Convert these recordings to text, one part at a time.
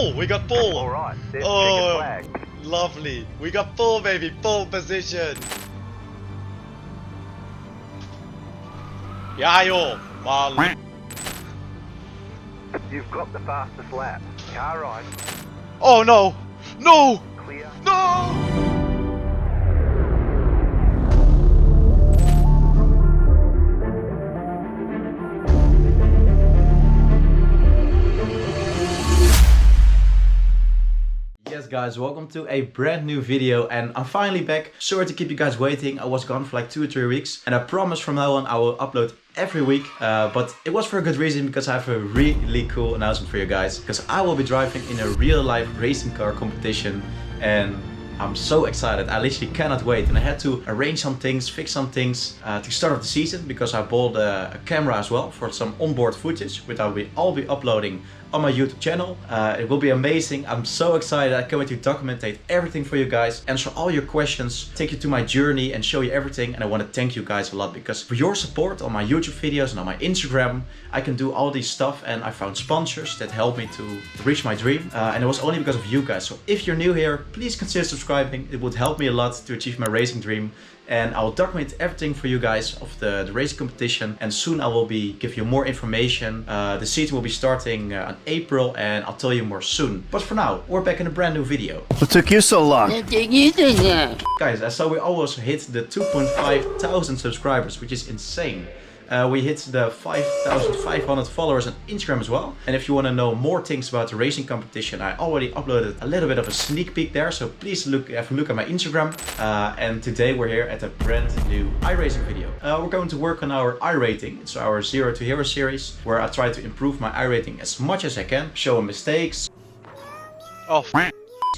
pole! We got pole! Alright, set Oh, checkered flag. lovely! We got pole, baby! Pole position! Ja joh, man! You've got the fastest lap. Car right, Oh no! No! clear. No! Yes guys, welcome to a brand new video and I'm finally back. Sorry to keep you guys waiting. I was gone for like 2 or 3 weeks and I promise from now on I will upload every week. But it was for a good reason, because I have a really cool announcement for you guys. Because I will be driving in a real life racing car competition and I'm so excited. I literally cannot wait, and I had to arrange some things, fix some things to start off the season, because I bought a camera as well for some onboard footage, which I'll be uploading on my YouTube channel. It will be amazing. I'm so excited. I can't wait to documentate everything for you guys, answer all your questions, take you to my journey and show you everything. And I want to thank you guys a lot, because for your support on my YouTube videos and on my Instagram, I can do all this stuff, and I found sponsors that helped me to reach my dream. And it was only because of you guys. So if you're new here, please consider subscribing. It would help me a lot to achieve my racing dream. And I'll document everything for you guys of the racing competition, and soon I will give you more information. The season will be starting in April, and I'll tell you more soon. But for now, we're back in a brand new video. What took you so long? Guys, so we almost hit the 2.5 thousand subscribers, which is insane. We hit the 5,500 followers on Instagram as well. And if you want to know more things about the racing competition, I already uploaded a little bit of a sneak peek there. So please have a look at my Instagram. And today we're here at a brand new iRacing video. We're going to work on our iRating. It's our 0 to Hero series, where I try to improve my iRating as much as I can, show mistakes. Oh,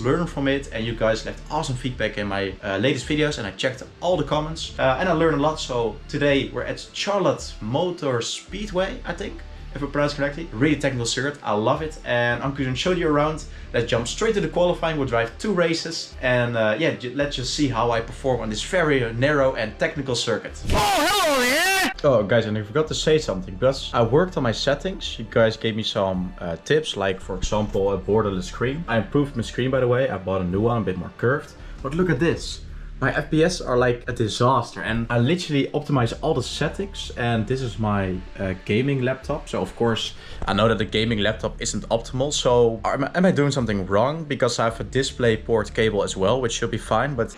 Learn from it, and you guys left awesome feedback in my latest videos, and I checked all the comments and I learned a lot. So today we're at Charlotte Motor Speedway, I think, if I pronounce correctly. Really technical circuit, I love it, and I'm going to show you around. Let's jump straight to the qualifying. We'll drive 2 races, and yeah, let's just see how I perform on this very narrow and technical circuit. Oh, hello there! Oh guys, and I forgot to say something, because I worked on my settings. You guys gave me some tips, like for example a borderless screen. I improved my screen, by the way. I bought a new one, a bit more curved. But look at this. My FPS are like a disaster, and I literally optimize all the settings, and this is my gaming laptop. So of course I know that the gaming laptop isn't optimal, so am I doing something wrong? Because I have a display port cable as well, which should be fine, but...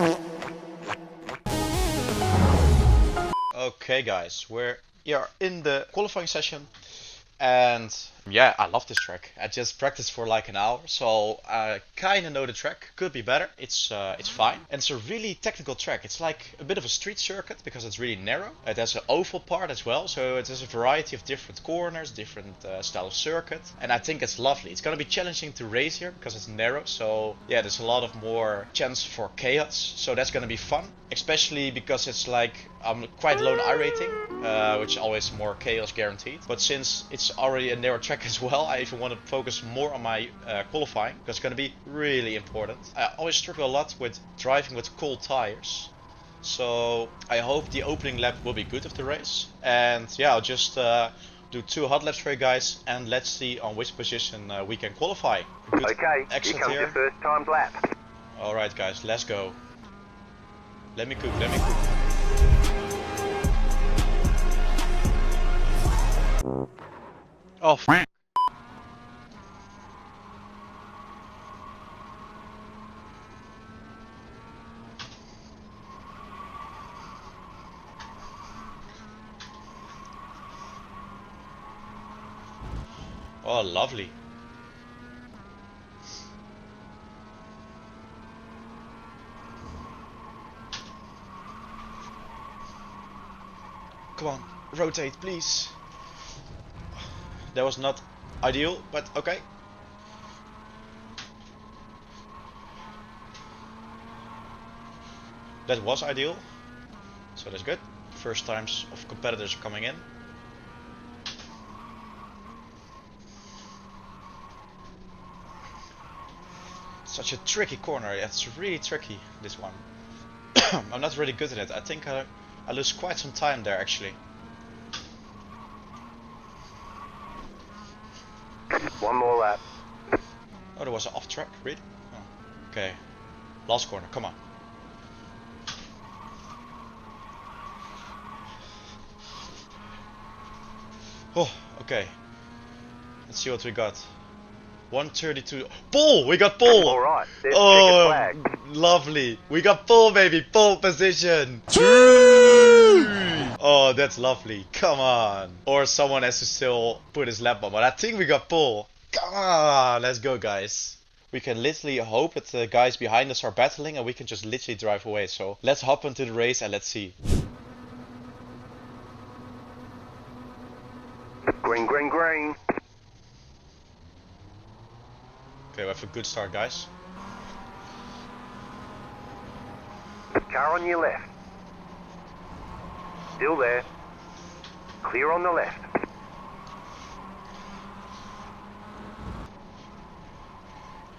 okay guys, we're here in the qualifying session, and yeah, I love this track. I just practiced for like an hour, so I kind of know the track. Could be better. It's fine, and it's a really technical track. It's like a bit of a street circuit because it's really narrow. It has an oval part as well, so it has a variety of different corners, different style of circuit, and I think it's lovely. It's gonna be challenging to race here because it's narrow, so yeah, there's a lot of more chance for chaos. So that's gonna be fun, especially because it's like I'm quite low in iRating, which is always more chaos guaranteed. But since it's already a narrow track as well, I even want to focus more on my qualifying, because it's going to be really important. I always struggle a lot with driving with cold tires, so I hope the opening lap will be good of the race. And yeah, I'll just do 2 hot laps for you guys, and let's see on which position we can qualify. Good Okay, here comes your first timed lap. Alright guys, let's go. Let me cook, let me cook. Oh, f. Oh, lovely. Come on, rotate, please. That was not ideal, but okay. That was ideal, so that's good. First times of competitors are coming in. Such a tricky corner. It's really tricky, this one. I'm not really good at it. I think I lose quite some time there actually. One more lap. Oh, there was an off track, really? Oh. Okay. Last corner, come on. Oh, okay. Let's see what we got. 132. Pole! We got pole! Alright, there's Oh, checkered flag. lovely. We got pole, baby. Pole position. Oh, that's lovely. Come on. Or someone has to still put his lap on. But I think we got pole. Come on. Let's go, guys. We can literally hope that the guys behind us are battling and we can just literally drive away. So let's hop into the race and let's see. Green, green, green. Okay, we have a good start, guys. Car on your left. Still there. Clear on the left.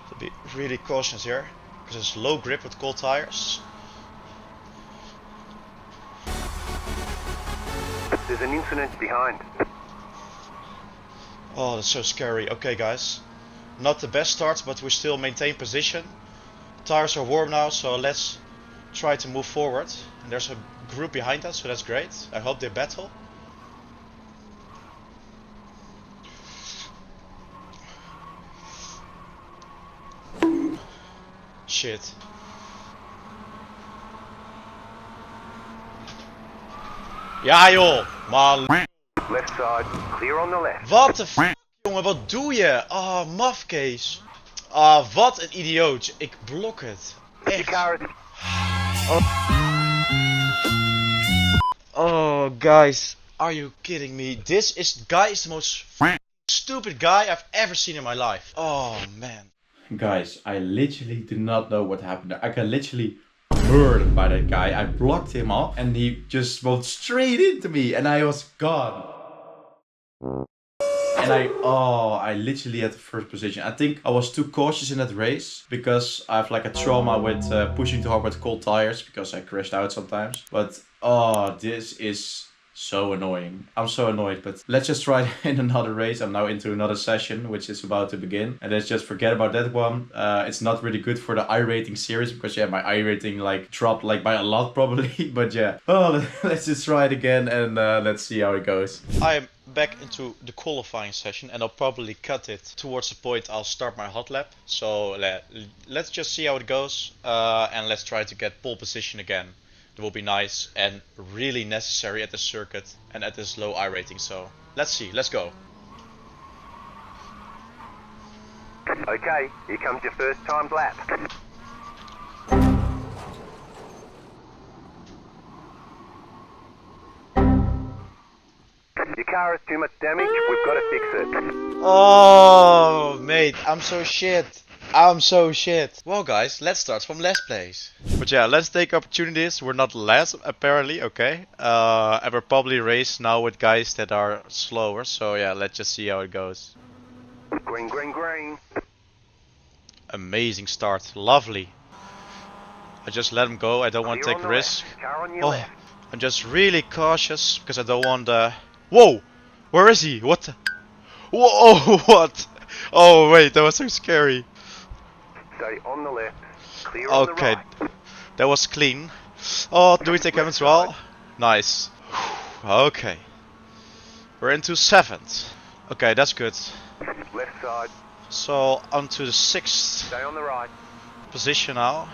To be really cautious here, because it's low grip with cold tires. There's an incident behind. Oh, that's so scary. Okay, guys. Not the best start, but we still maintain position. Tires are warm now, so let's try to move forward. And there's a group behind us, so that's great. I hope they battle. Shit. Ja joh, man. Left side. Clear on the left. Wat de f***, jongen, wat doe je? Ah, mafkees. Ah, wat een idioot. Ik blok het. Your Echt. car is... Oh, guys. Are you kidding me? This guy is the most stupid guy I've ever seen in my life. Oh, man. Guys, I literally do not know what happened. I got literally murdered by that guy. I blocked him off and he just went straight into me and I was gone. And I literally had the first position. I think I was too cautious in that race because I have like a trauma with pushing too hard with cold tires because I crashed out sometimes. But oh, this is so annoying. I'm so annoyed, but let's just try in another race. I'm now into another session, which is about to begin. And let's just forget about that one. It's not really good for the iRating series because yeah, my iRating like dropped like by a lot probably. But yeah, oh, let's just try it again and let's see how it goes. I am back into the qualifying session and I'll probably cut it towards the point I'll start my hot lap. So let's just see how it goes and let's try to get pole position again. It will be nice and really necessary at the circuit and at this low iRating. So let's see, let's go. Okay, here comes your first timed lap. Your car has too much damage, we've got to fix it. Oh, mate, I'm so shit. I'm so shit. Well, guys, let's start from last place. But yeah, let's take opportunities. We're not last, apparently, okay? And we're probably race now with guys that are slower. So yeah, let's just see how it goes. Green, green, green. Amazing start. Lovely. I just let him go. I don't want to Clear take on the risk. left. Car on your Oh, left. I'm just really cautious because I don't want Whoa! Where is he? What the... Whoa, what? Oh, wait, that was so scary. Stay on the left. Clear on the Okay, right. that was clean. Oh, do we take him as well? Nice. Okay. We're into 7th. Okay, that's good. Left side. So, onto the 6th Stay on the right. position now.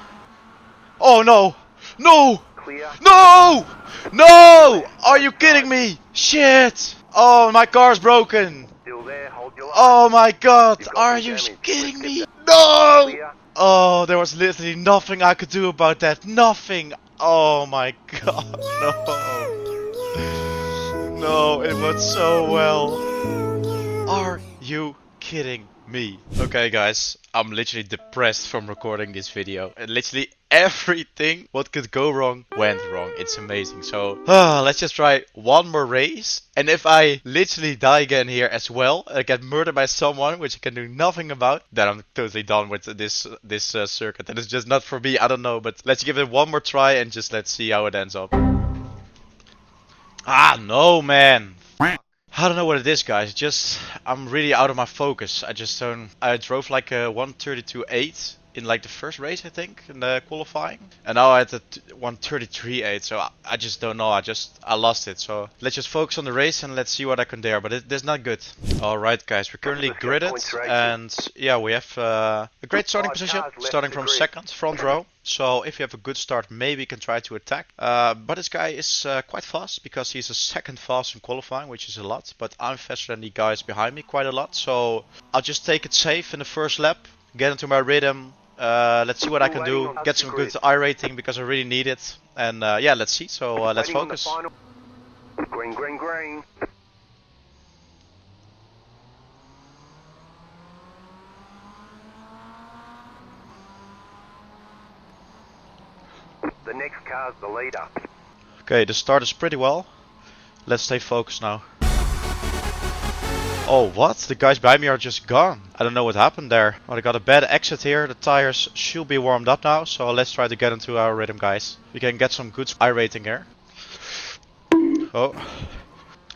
Oh, no! No! Clear. No! No! Are you kidding me? Shit! Oh, my car's broken. Still there, hold your line. Oh my god, You've got are some you damage. kidding Let's me? get No! Clear. Oh, there was literally nothing I could do about that. Nothing. Oh my god, no. No, it went so well. Are you kidding me? Okay guys, I'm literally depressed from recording this video. And literally everything what could go wrong went wrong. It's amazing. So let's just try one more race. And if I literally die again here as well, I get murdered by someone which I can do nothing about, then I'm totally done with this circuit. And it's just not for me, I don't know. But let's give it one more try and just let's see how it ends up. Ah, no man. I don't know what it is, guys. Just I'm really out of my focus. I just don't. I drove like a 132.8 in like the first race, I think, in the qualifying, and now I had a 133.8. So I just don't know. I lost it. So let's just focus on the race and let's see what I can do. But it's not good. All right, guys. We're currently gridded, and yeah, we have a great starting position, starting from second, front row. So if you have a good start, maybe you can try to attack. But this guy is quite fast because he's a second fast in qualifying, which is a lot. But I'm faster than the guys behind me quite a lot. So I'll just take it safe in the first lap, get into my rhythm. Let's see what I can do. Get some good iRating because I really need it. And yeah, let's see. So let's focus. Green, green, green. The next car's the leader. Okay, the start is pretty well. Let's stay focused now. Oh, what? The guys behind me are just gone. I don't know what happened there. Well, I got a bad exit here. The tires should be warmed up now. So let's try to get into our rhythm, guys. We can get some good iRating here. Oh.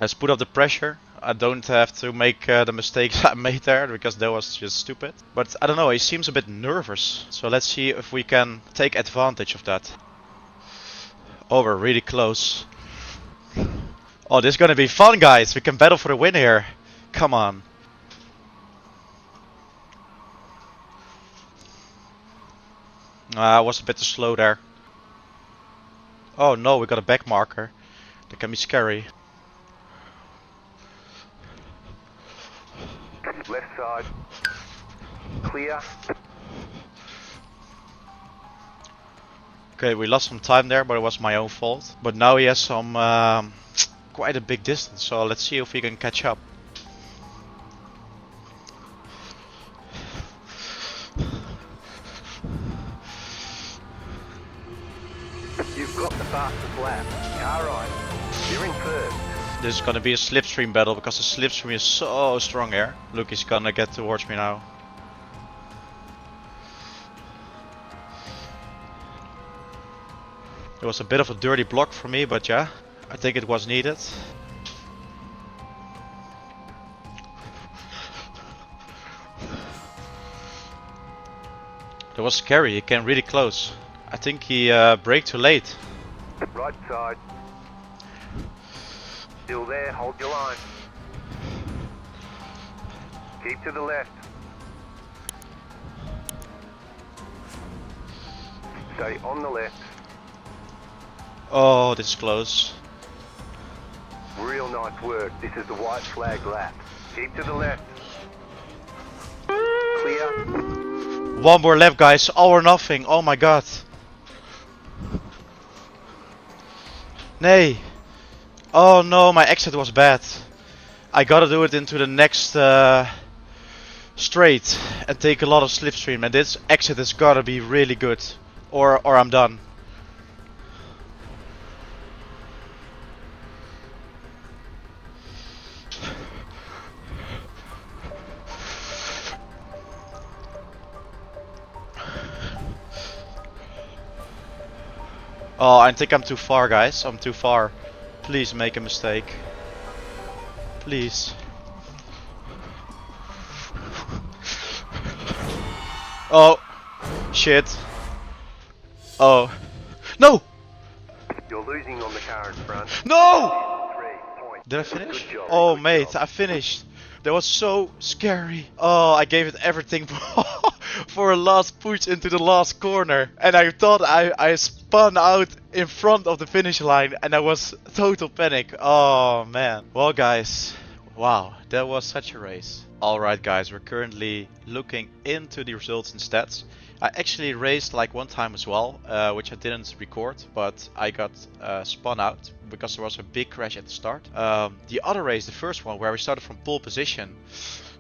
Let's put up the pressure. I don't have to make the mistakes I made there because that was just stupid. But I don't know, he seems a bit nervous. So let's see if we can take advantage of that. Oh, we're really close. Oh, this is gonna be fun, guys. We can battle for the win here. Come on. I was a bit too slow there. Oh no, we got a back marker. That can be scary. Left side. Clear. Okay, we lost some time there, but it was my own fault. But now he has some quite a big distance, so let's see if we can catch up. You've got the fastest lap. Alright. You're in first. This is gonna be a slipstream battle because the slipstream is so strong here. Look, he's gonna get towards me now. It was a bit of a dirty block for me, but yeah, I think it was needed. That was scary, he came really close. I think he braked too late. Right side. Still there, hold your line. Keep to the left. Stay on the left. Oh, this is close. Real nice work. This is the white flag lap. Keep to the left. Clear. One more lap, guys. All or nothing. Oh my god. Nay. Oh no, my exit was bad. I gotta do it into the next straight and take a lot of slipstream. And this exit has gotta be really good. Or I'm done. Oh, I think I'm too far, guys. I'm too far. Please make a mistake. Please. Oh. Shit. Oh. No! You're losing on the car in front. No! 3 points. Did I finish? Good job. Oh, Good mate, job. I finished. That was so scary. Oh, I gave it everything for a last push into the last corner. And I thought I spun out in front of the finish line and I was total panic. Oh, man. Well, guys, wow, that was such a race. Alright, guys, we're currently looking into the results and stats. I actually raced like one time as well, which I didn't record, but I got spun out because there was a big crash at the start. The other race, the first one, where we started from pole position,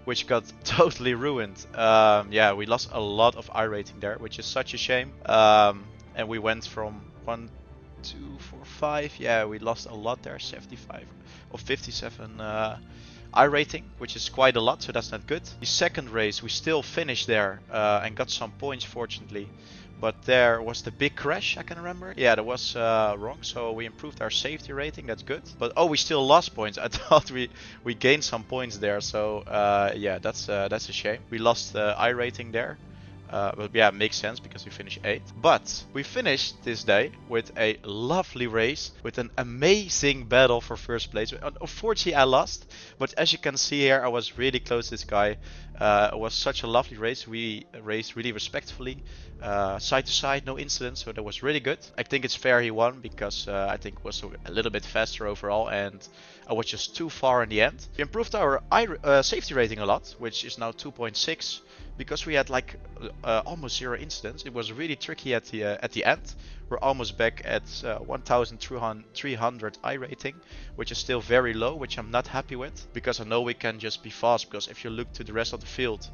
which got totally ruined. Yeah, we lost a lot of iRating there, which is such a shame. And we went from 1, 2, 4, 5. Yeah, we lost a lot there, 75 or 57 iRating, which is quite a lot, so that's not good. The second race we still finished there and got some points fortunately. But there was the big crash, I can remember. Yeah, that was wrong, so we improved our safety rating, that's good. But oh, we still lost points. I thought we gained some points there, so yeah, that's a shame. We lost iRating there. But yeah, it makes sense because we finished 8th. But we finished this day with a lovely race, with an amazing battle for first place. Unfortunately, I lost, but as you can see here, I was really close to this guy. It was such a lovely race. We raced really respectfully, side to side, no incidents, so that was really good. I think it's fair he won because I think it was a little bit faster overall, and I was just too far in the end. We improved our safety rating a lot, which is now 2.6. Because we had like almost 0 incidents. It was really tricky at the end. We're almost back at 1,300 iRating, which is still very low, which I'm not happy with, because I know we can just be fast, because if you look to the rest of the field,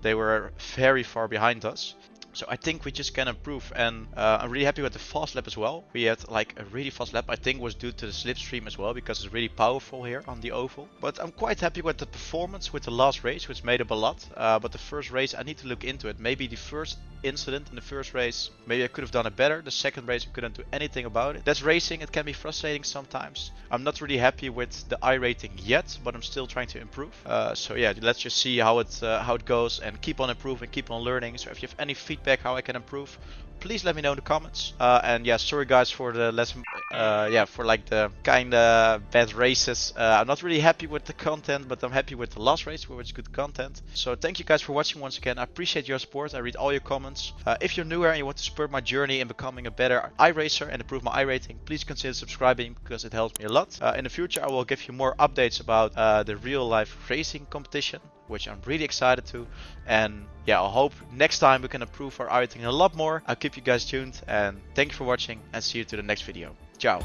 they were very far behind us. So I think we just can improve, and I'm really happy with the fast lap as well. We had like a really fast lap, I think was due to the slipstream as well, because it's really powerful here on the oval. But I'm quite happy with the performance with the last race, which made up a lot. But the first race, I need to look into it. Maybe the first incident in the first race, maybe I could have done it better. The second race, I couldn't do anything about it. That's racing, it can be frustrating sometimes. I'm not really happy with the iRating yet, but I'm still trying to improve. So yeah, let's just see how it goes, and keep on improving, keep on learning. So if you have any feedback how I can improve, please let me know in the comments. And yeah, sorry guys for the lesson, for like the kinda bad races. I'm not really happy with the content, but I'm happy with the last race, which is good content. So thank you guys for watching once again. I appreciate your support. I read all your comments. If you're new here and you want to support my journey in becoming a better iRacer and improve my iRating, please consider subscribing, because it helps me a lot. In the future, I will give you more updates about the real life racing competition, which I'm really excited to. And yeah, I hope next time we can improve our iRating a lot more. I'll keep you guys tuned, and thank you for watching, and see you to the next video. Ciao.